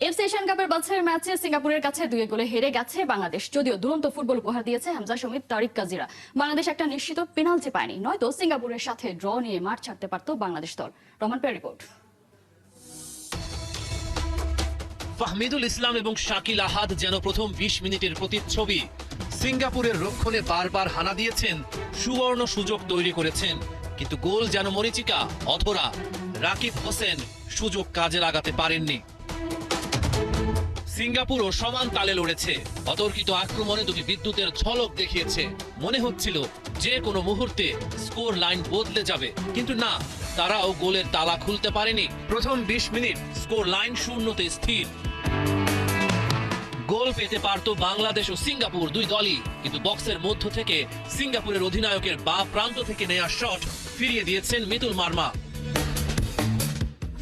FC Asian কাপের বাছাইয়ের ম্যাচে সিঙ্গাপুরের কাছে 2 গোলে হেরে গেছে বাংলাদেশ। যদিও দুরন্ত ফুটবল উপহার দিয়েছে হামজা শমিত, তারিক কাজিরা। বাংলাদেশ একটা নিশ্চিত পেনাল্টি পায়নি, নয়তো সিঙ্গাপুরের সাথে ড্র নিয়ে মাঠ ছাড়তে পারত বাংলাদেশ দল। রহমান পেয়ার রিপোর্ট। ফাহমিদুল ইসলাম এবং শাকিল আহাদ যেন প্রথম 20 মিনিটের প্রতিচ্ছবি। সিঙ্গাপুরের রক্ষণে বারবার হানা দিয়েছেন, সুবর্ণ সুযোগ তৈরি করেছেন, কিন্তু গোল যেন মরিচিকা, অধরা। রাকিব হোসেন সুযোগ কাজে লাগাতে পারেননি। সিঙ্গাপুরও সমান তালে লড়েছে। অতর্কিত আক্রমণে দুটি বিদ্যুতের ঝলক দেখিয়েছে। মনে হচ্ছিল যে কোনো মুহূর্তে স্কোর লাইন বদলে যাবে, কিন্তু না, তারাও গোলের তালা খুলতে পারেনি। প্রথম 20 মিনিট স্কোর লাইন 0-তে স্থির। গোল পেতে পারত বাংলাদেশ ও সিঙ্গাপুর, দুই দলই, কিন্তু বক্সের মধ্য থেকে সিঙ্গাপুরের অধিনায়কের বাঁ প্রান্ত থেকে নেয়া শট ফিরিয়ে দিয়েছেন মিতুল মার্মা।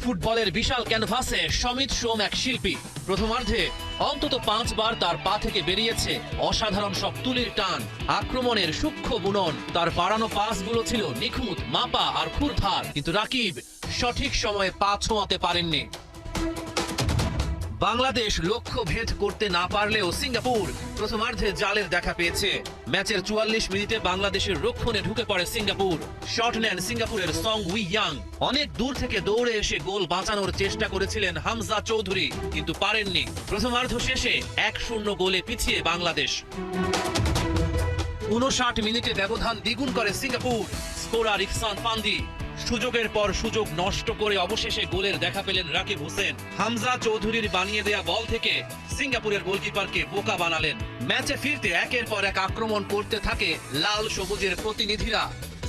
ফুটবলের বিশাল ক্যানভাসে সমিত সোম এক শিল্পী। প্রথমার্ধে অন্তত 5 বার তার পা থেকে বেরিয়েছে অসাধারণ সব তুলির টান, আক্রমণের সূক্ষ্ম বুনন। তার বাড়ানো পাসগুলো ছিল নিখুঁত, মাপা আর খুরধার, কিন্তু রাকিব সঠিক সময়ে পা ছোঁয়াতে পারেননি। বাংলাদেশ লক্ষ্য ভেদ করতে না পারলেও সিঙ্গাপুর প্রথমার্ধে জালের দেখা পেয়েছে। ম্যাচের 44 মিনিটে বাংলাদেশের রক্ষণে ঢুকে পড়ে সিঙ্গাপুর। শট নেন সিঙ্গাপুরের সং উই ইয়াং। অনেক দূর থেকে দৌড়ে এসে গোল বাঁচানোর চেষ্টা করেছিলেন হামজা চৌধুরী, কিন্তু পারেননি। প্রথমার্ধ শেষে 1-0 গোলে পিছিয়ে বাংলাদেশ। 59 মিনিটে ব্যবধান দ্বিগুণ করে সিঙ্গাপুর। স্কোরার ইহসান পান্দি সুযোগের পর সুযোগ নষ্ট করে অবশেষে গোলের দেখা পেলেন রাকিব হোসেন। হামজা চৌধুরীর বানিয়ে দেয়া বল থেকে সিঙ্গাপুরের গোলকিপারকে বোকা বানালেন। ম্যাচে ফিরতে একের পর এক আক্রমণ করতে থাকে লাল সবুজের প্রতিনিধিরা।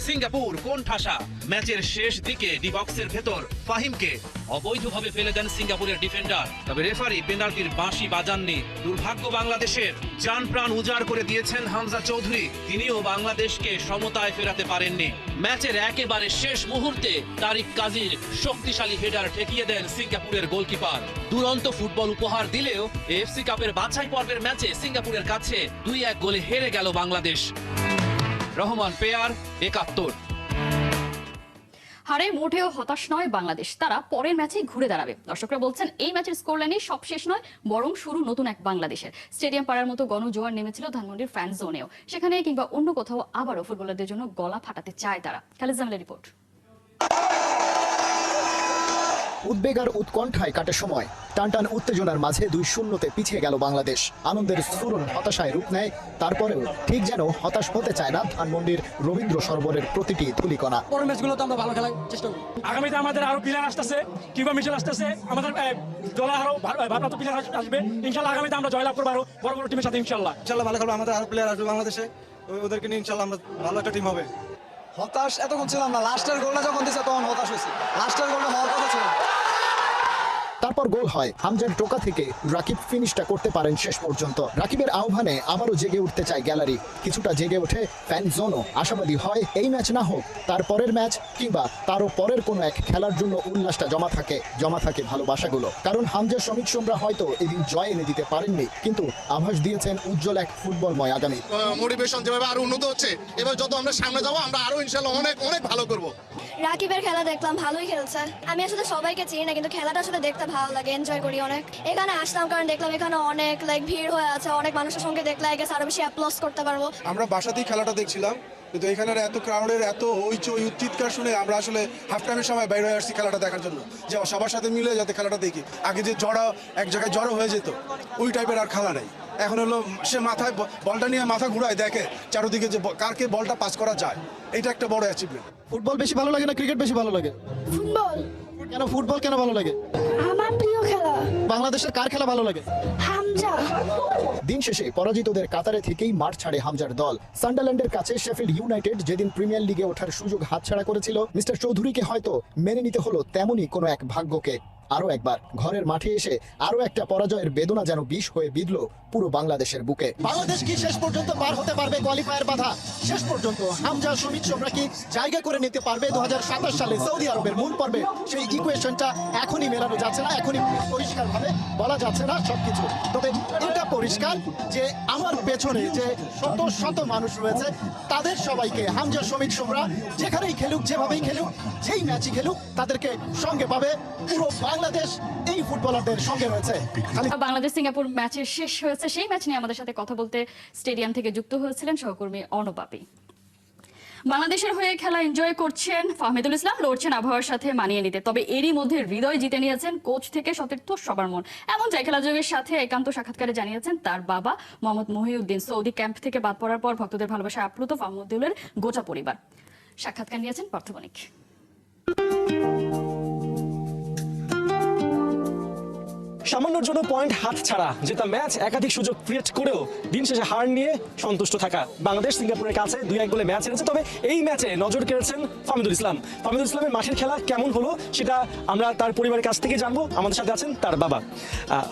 সিঙ্গাপুর কোণঠাসা। ম্যাচের শেষ দিকে ডি বক্সের ভেতর ফাহিমকে অবৈধভাবে ফেলে দেন সিঙ্গাপুরের ডিফেন্ডার, তবে রেফারি পেনাল্টির বাঁশি বাজাননি। দুর্ভাগ্য বাংলাদেশের। জান প্রাণ উজাড় করে দিয়েছেন হামজা চৌধুরী, তিনিও বাংলাদেশকে সমতায় ফেরাতে পারেননি। ম্যাচের একেবারে শেষ মুহূর্তে তারিক কাজির শক্তিশালী হেডার ঠেকিয়ে দেন সিঙ্গাপুরের গোলকিপার। দুরন্ত ফুটবল উপহার দিলেও এফসি কাপের বাছাই পর্বের ম্যাচে সিঙ্গাপুরের কাছে 2-1 গোলে হেরে গেল বাংলাদেশ। রহমান পেয়ার, 71। হারে মোটেও হতাশ নয় বাংলাদেশ, তারা পরের ম্যাচেই ঘুরে দাঁড়াবে। দর্শকরা বলছেন এই ম্যাচের স্কোর লাইনে সব শেষ নয়, বরং শুরু নতুন এক বাংলাদেশের। স্টেডিয়াম পাড়ার মতো গণজোয়ার নেমেছিল ধানমন্ডির ফ্যান জোনেও। সেখানে কিংবা অন্য কোথাও আবারও ফুটবলারদের জন্য গলা ফাটাতে চায় তারা। খালেদ জামিলের রিপোর্ট। উদ্বেগ আর উৎকণ্ঠায় কাটে সময়। টানটান উত্তেজনার মাঝে 2-0-তে পিছিয়ে গেল বাংলাদেশ। আনন্দের স্ফুরণ হতাশায় রূপ নেয়। তারপরেও ঠিক যেন হতাশ হতে চায় না ধানমন্ডির রবীন্দ্র সরোবরের প্রতিটি তুলিকণা। পরের ম্যাচগুলোতে আমরা ভালো খেলার চেষ্টা করব। আগামীতে আমাদের আরো প্লেয়ার আসতেছে, কিংবা মিশেল আসতেছে, আমাদের দলে আরো ভালো প্লেয়ার আসবে। ইনশাআল্লাহ আগামীতে আমরা জয়লাভ করব আরো বড় বড় টিমের সাথে। ইনশাআল্লাহ ভালো খেলবো। আমাদের আরো প্লেয়ার আসবে বাংলাদেশে, ওদেরকে নিয়ে ইনশাআল্লাহ আমরা ভালো একটা টিম হবে। হতাশ এতক্ষণ ছিলাম না, লাস্টের গোলটা যখন দিচ্ছে তখন হতাশ হয়েছে। লাস্টের গোলটা হওয়ার কথা ছিল। তারপর গোল হয়। হামজার টোকা থেকে রাকিব ফিনিশটা করতে পারেন শেষ পর্যন্ত। রাকিবের আহ্বানে আবারও জেগে উঠতে চায় গ্যালারি, কিছুটা জেগে ওঠে ফ্যান জোনও। আশাবাদী হয় এই ম্যাচ না হোক, তার পরের ম্যাচ কিংবা তারও পরের কোনো এক খেলার জন্য উল্লাসটা জমা থাকে ভালোবাসাগুলো। কারণ হামজা সমিত সোমরা হয়তো এদিন জয় এনে দিতে পারেননি, কিন্তু আভাস দিয়েছেন উজ্জ্বল এক ফুটবলময় আগামী। মোটিভেশন যেভাবে আরো উন্নত হচ্ছে, এবার যত আমরা সামনে যাবো আমরা আরো ইনশাআল্লাহ অনেক অনেক ভালো করব। রাকিবের খেলা দেখলাম, ভালোই খেলছে। আমি আসলে সবাইকে চিনি না, কিন্তু খেলাটা আসলে দেখতে ভালো লাগে, এনজয় করি অনেক। এখানে আসলাম কারণ দেখলাম এখানে অনেক ভিড় হয়ে আছে, অনেক মানুষের সঙ্গে দেখলে আরো বেশি অ্যাপ্লস করতে পারবো। আমরা বাসাতেই খেলাটা দেখছিলাম, কিন্তু এখানের এত ক্রাউডের এত হইচই উচ্চিৎকার শুনে আমরা আসলে হাফ টাইমের সময় বাইরে হয়ে আসছি খেলাটা দেখার জন্য, যে সবার সাথে মিলে যাতে খেলাটা দেখি। আগে যে এক জায়গায় জড়ো হয়ে যেত, ওই টাইপের আর খেলা নেই। এখন হলো সে মাথায় বলটা নিয়ে মাথা ঘুরায় দেখে চারদিকে যে কারকে বলটা পাস করা যায়। এটা একটা বড় অ্যাচিভমেন্ট। ফুটবল বেশি ভালো লাগে না ক্রিকেট বেশি ভালো লাগে? ফুটবল। কেন ফুটবল কেন ভালো লাগে? আমার প্রিয় খেলা। বাংলাদেশের কার খেলা ভালো লাগে? হামজা। দিন শেষে পরাজিতদের কাতারে থেকেই মাঠ ছাড়ে হামজার দল। সান্ডারল্যান্ডের কাছে শেফিল্ড ইউনাইটেড যেদিন প্রিমিয়ার লিগে ওঠার সুযোগ হাতছাড়া করেছিল, মিস্টার চৌধুরীকে হয়তো মেনে নিতে হলো তেমনই কোনো এক ভাগ্যকে। আরো একবার ঘরের মাঠে এসে আরো একটা পরাজয়ের বেদনা যেন বিষ হয়ে বিঁধল পুরো বাংলাদেশের বুকে। বাংলাদেশ কি শেষ পর্যন্ত পার হতে পারবে কোয়ালিফায়ার বাধা? শেষ পর্যন্ত হামজা সমিত সোমরা কি জায়গা করে নিতে পারবে 2027 সালে সৌদি আরবের মূল পর্বে? সেই ইকুয়েশনটা এখনই মেলানো যাচ্ছে না, এখনই পরিষ্কারভাবে বলা যাচ্ছে না সবকিছু, তবে এটা পরিষ্কার যে আমার পেছনে যে শত শত মানুষ রয়েছে তাদের সবাইকে হামজা, শমিক, শুভ্রা যেখানেই খেলুক, যেভাবেই খেলুক, যেই ম্যাচই খেলুক, তাদেরকে সঙ্গে পাবে। পুরো বাংলাদেশ এই ফুটবলারদের সঙ্গে রয়েছে। বাংলাদেশ সিঙ্গাপুর ম্যাচের শেষ হয়েছে, সেই ম্যাচ নিয়ে আমাদের সাথে কথা বলতে স্টেডিয়াম থেকে যুক্ত হয়েছিলেন সহকর্মী অর্ণবাপী। বাংলাদেশের হয়ে খেলা এনজয় করছেন ফাহমিদুল ইসলাম, লড়ছেন আবহাওয়ার সাথে মানিয়ে নিতে। তবে এরই মধ্যে হৃদয় জিতে নিয়েছেন কোচ থেকে সতীর্থ সবার মন। এমন যায় খেলা যোগের সাথে একান্ত সাক্ষাৎকারে জানিয়েছেন তার বাবা মোহাম্মদ মহিউদ্দিন। সৌদি ক্যাম্প থেকে বাদ পড়ার পর ভক্তদের ভালোবাসায় আপ্লুত ফাহমিদুলের গোটা পরিবার। সাক্ষাৎকার নিয়েছেন পার্থবণিক। সামান্যর জন্য পয়েন্ট হাত ছাড়া জেতা ম্যাচ, একাধিক সুযোগ ক্রিয়েট করেও দিন শেষে হার নিয়ে সন্তুষ্ট থাকা বাংলাদেশ সিঙ্গাপুরের কাছে 2-1 গোলে ম্যাচ হেরেছে। তবে এই ম্যাচে নজর কেড়েছেন ফাহমিদুল ইসলাম। ফাহমিদুল ইসলামের মাঠের খেলা কেমন হলো সেটা আমরা তার পরিবারের কাছ থেকে জানবো। আমাদের সাথে আছেন তার বাবা।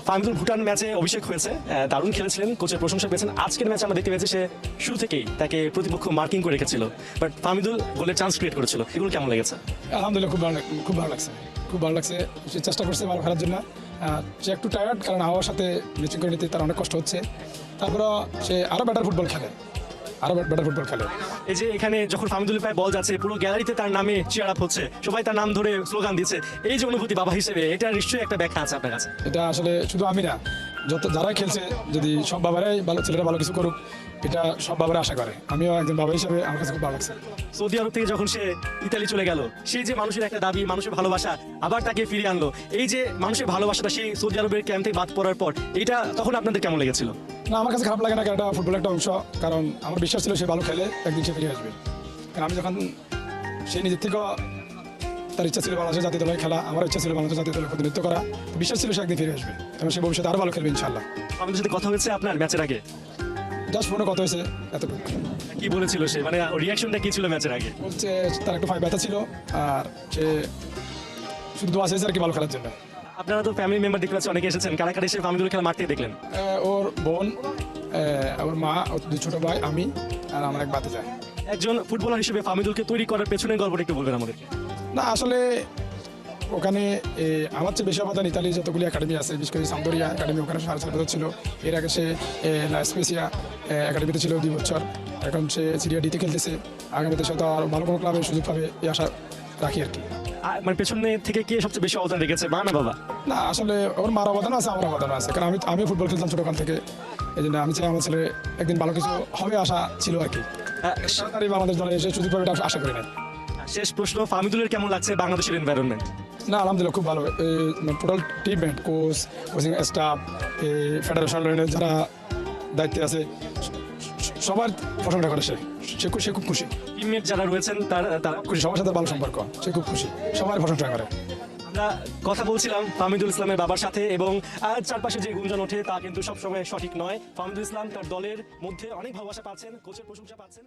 ফাহমিদুল ভুটান ম্যাচে অভিষেক হয়েছে, দারুণ খেলেছিলেন, কোচের প্রশংসা পেয়েছেন। আজকের ম্যাচে আমরা দেখতে পেয়েছি সে শুরু থেকেই তাকে প্রতিপক্ষ মার্কিং করে রেখেছিল, বাট ফাহমিদুল গোলের চান্স ক্রিয়েট করেছিল। এগুলো কেমন লেগেছে? আলহামদুলিল্লাহ খুব ভালো লাগছে, খুব ভালো লাগছে। সে চেষ্টা করছে ভালো খেলার জন্য। সে একটু টায়ার্ড, কারণ আবহাওয়ার সাথে ম্যাচিং করে নিতে তার অনেক কষ্ট হচ্ছে। তারপরও সে আরও বেটার ফুটবল খেলে। এই যে এখানে যখন ফাহমিদুলের পায়ে বল যাচ্ছে, পুরো গ্যালারিতে তার নামে চিয়ার আপ হচ্ছে, সবাই তার নাম ধরে স্লোগান দিচ্ছে, এই যে অনুভূতি বাবা হিসেবে, এটা নিশ্চয়ই একটা ব্যাখ্যা আছে আপনার কাছে। এটা আসলে শুধু আমি না, যারা খেলছে, যদি সব বাবারাই ভালো, ছেলেরা ভালো কিছু করুক, এটা সব বাবারা আশা করে। আমিও একজন বাবা হিসেবে আমার কাছে খুব ভালো লাগছে। সৌদি আরব থেকে যখন সে ইতালি চলে গেল, সেই যে মানুষের একটা দাবি, মানুষের ভালোবাসা আবার তাকে ফিরিয়ে আনলো, এই যে মানুষের ভালোবাসাটা সেই সৌদি আরবের ক্যাম্প থেকে বাদ পড়ার পর, এটা তখন আপনাদের কেমন লেগেছিল? না, আমার কাছে খারাপ লাগে না, কারণ এটা ফুটবলের একটা অংশ। কারণ আমার বিশ্বাস ছিল সে ভালো খেলে, একদিন সে ফিরে আসবে। কারণ আমি যখন সে নিজের থেকে, তার ইচ্ছা ছিল বাংলাদেশের জাতীয় দলের খেলা, আমার ইচ্ছা ছিল বাংলাদেশের জাতীয় দলের প্রতিনিধিত্ব করা, বিশ্বাস ছিল সে একদিন ফিরে আসবে এবং সে ভবিষ্যতে আরও ভালো খেলবে ইনশাল্লাহ। আমাদের সাথে কথা হয়েছে আপনার ম্যাচের আগে? জাস্ট ফোনে কথা হয়েছে, এতটুকু। কি বলেছিল সে, মানে রিয়াকশনটা কি ছিল ম্যাচের আগে? বলছে তার একটু পায়ে ব্যথা ছিল, আর সে শুধু দোয়া চেয়েছে আর কি ভালো খেলার জন্য। আপনারা তো ফ্যামিলি মেম্বার দেখতে পাচ্ছেন, অনেকে এসেছেন, কারা কারা এসে ফাহমিদুল খেলা মাঠ থেকে দেখলেন? ওর বোন, ওর মা, ওর দুই ছোট ভাই, আমি আর আমার এক বাতে যায়। একজন ফুটবলার হিসেবে ফাহমিদুলকে তৈরি করার পেছনের গল্পটা একটু বলবেন আমাদেরকে। না, আসলে ওখানে আমার চেয়ে বেশি অবদান ইতালির যতগুলি একাডেমি আছে, বিশেষ করে সাম্পদোরিয়া একাডেমি, ওখানে 4.5 বছর ছিল। এর আগে সে লা স্পেসিয়া একাডেমিতে ছিল 2 বছর। এখন সে সিরিয়া ডিতে খেলতেছে। আগামীতে সে তো আরও ভালো কোনো ক্লাবের সুযোগ পাবে এই আশা রাখি আর কি। মানে পেছনে থেকে কে সবচেয়ে বেশি অবদান রেখেছে, মা না বাবা? না, আসলে ওর মার অবদান আছে, আমার অবদান আছে। কারণ আমি ফুটবল খেলতাম ছোটকাল থেকে, এই জন্য আমি চাই আমার ছেলে একদিন ভালো কিছু হবে আশা ছিল আর কি। তাড়াতাড়ি বাংলাদেশ দলে এসে সুযোগ পাবে এটা আশা করি না। শেষ প্রশ্ন, ফাহমিদুলের কেমন লাগছে বাংলাদেশের এনভায়রনমেন্ট? না, আলহামদুলিল্লাহ খুব ভালো। Total team, coach, coaching staff, federation যারা দায়িত্বে আছে, সবার প্রশংসা করে। সে খুব খুশি। টিমমেট যারা রয়েছেন তারা খুশি, সবার সাথে ভালো সম্পর্ক, সে খুব খুশি, সবার প্রশংসা করে। আমরা কথা বলছিলাম ফাহমিদুল ইসলামের বাবার সাথে, এবং চারপাশে যে গুঞ্জন ওঠে তা কিন্তু সবসময় সঠিক নয়। ফাহমিদুল ইসলাম তার দলের মধ্যে অনেক ভালোবাসা পাচ্ছেন, কোচের প্রশংসা পাচ্ছেন।